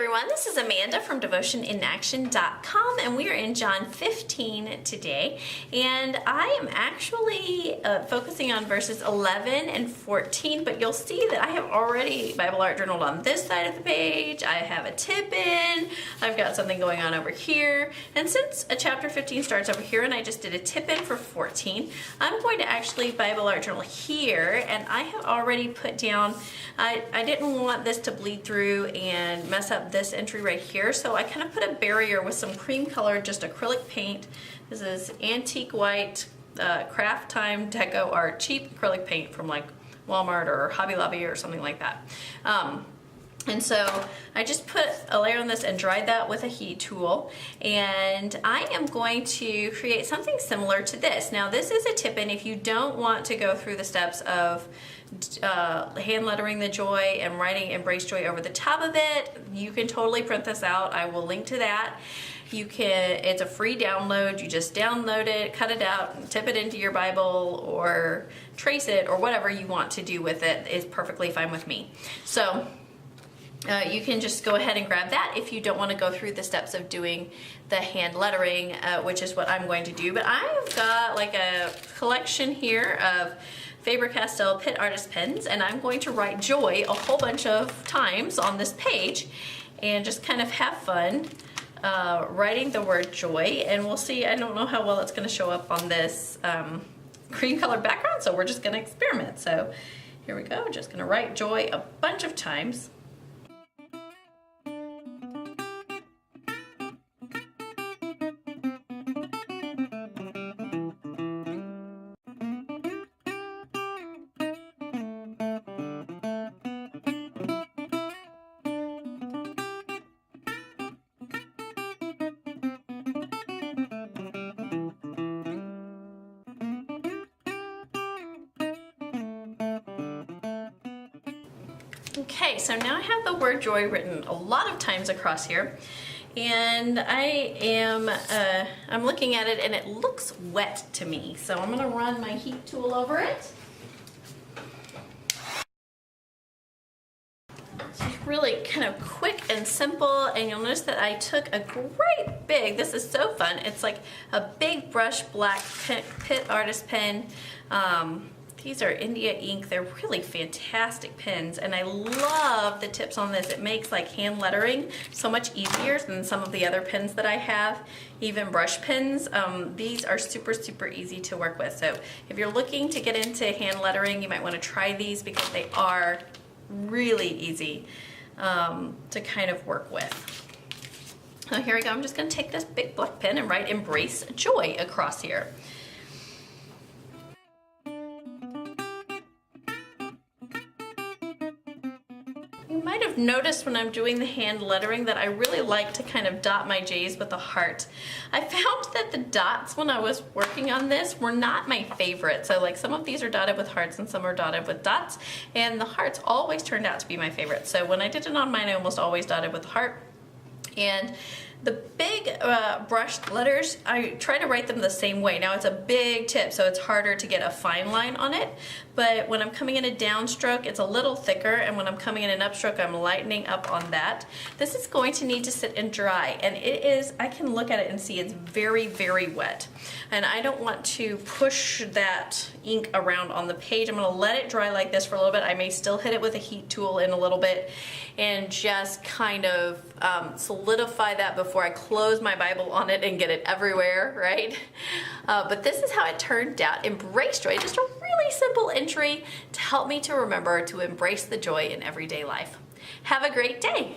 everyone, this is Amanda from devotioninaction.com, and we are in John 15 today, and I am actually focusing on verses 11 and 14, but you'll see that I have already Bible Art Journaled on this side of the page. I have a tip in, I've got something going on over here, and since chapter 15 starts over here and I just did a tip in for 14, I'm going to actually Bible Art Journal here, and I have already put down, I didn't want this to bleed through and mess up this entry right here, so I kind of put a barrier with some cream colored, just acrylic paint. This is antique white craft time deco art, cheap acrylic paint from like Walmart or Hobby Lobby or something like that. And so I just put a layer on this and dried that with a heat tool, and I am going to create something similar to this. Now this is a tip-in if you don't want to go through the steps of hand lettering the joy and writing Embrace Joy over the top of it. You can totally print this out. I will link to that. You can, it's a free download. You just download it, cut it out, and tip it into your Bible or trace it, or whatever you want to do with it is perfectly fine with me. So you can just go ahead and grab that if you don't want to go through the steps of doing the hand lettering, which is what I'm going to do. But I've got like a collection here of Faber-Castell Pitt Artist pens, and I'm going to write joy a whole bunch of times on this page and just kind of have fun writing the word joy. And we'll see, I don't know how well it's going to show up on this cream colored background, so we're just going to experiment. So here we go, just going to write joy a bunch of times. Okay, so now I have the word joy written a lot of times across here, and I'm looking at it and it looks wet to me, so I'm going to run my heat tool over it. It's really kind of quick and simple, and you'll notice that I took a great big, this is so fun, it's like a big brush black Pitt Artist pen. These are India ink. They're really fantastic pens, and I love the tips on this. It makes like hand lettering so much easier than some of the other pens that I have, even brush pens. These are super, super easy to work with. So if you're looking to get into hand lettering, you might want to try these because they are really easy to kind of work with. So here we go. I'm just going to take this big black pen and write Embrace Joy across here. You might have noticed when I'm doing the hand lettering that I really like to kind of dot my J's with a heart. I found that the dots when I was working on this were not my favorite. So like some of these are dotted with hearts and some are dotted with dots, and the hearts always turned out to be my favorite. So when I did it on mine, I almost always dotted with a heart. And the big brushed letters, I try to write them the same way. Now it's a big tip, so it's harder to get a fine line on it, but when I'm coming in a downstroke, it's a little thicker, and when I'm coming in an upstroke, I'm lightening up on that. This is going to need to sit and dry, and it is, I can look at it and see it's very, very wet. And I don't want to push that ink around on the page. I'm going to let it dry like this for a little bit. I may still hit it with a heat tool in a little bit and just kind of solidify that before I close my Bible on it and get it everywhere, right? But this is how it turned out. Embrace joy, just a really simple entry to help me to remember to embrace the joy in everyday life. Have a great day.